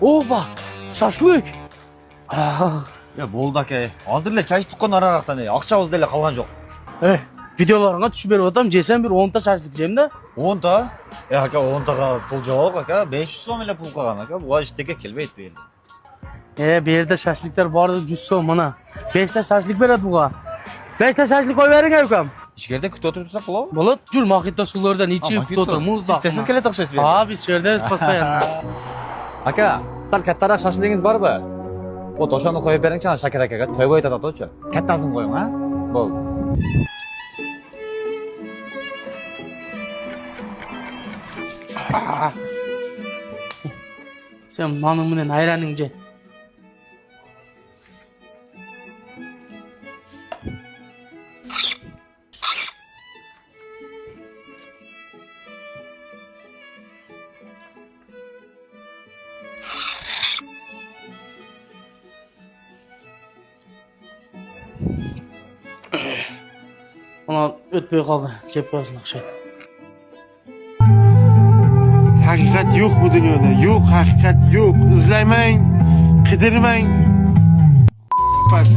Oba, şaşlık. Ya bo'ldi aka. Hozirlar choy tuqqan araqdan, aqcha o'zida qolgan yo'q. Videolarına düşüp berip otam, jesen bir 10 ta şaşlık jeyim da. 10 ta? Aka 10 taga pul yo'q aka. 500 so'mla pul qolgan aka. Bu ishga kelmaydi bu yerda. Bir yerde şaşlıklar vardı 100 so'm mana. 5 ta şaşlık beradi buga. 5 ta şaşlık koy bering ukam. Ichkarida kutib o'tirsak bo'ladimi? Bo'ladi, jur Moxito suvlardan ichib kutib o'tir, muzda. Siz kelib taqshaysiz. Ha, biz shu yerda postoyanno. Aka, sal kattaroq shashligingiz bormi? O toshani qo'yib bering-chi, Shakar akaga to'yib aytadi-chi. Kattasini qo'ying, ha? Bo'ldi. Sen manım bilen hayraningce. Ona ötmeye kaldı. Cep parasını akşaydı. Hakikat yok bu dünyada. Yok, hakikat yok. İzlemeyin, kıdırmayın. Bas.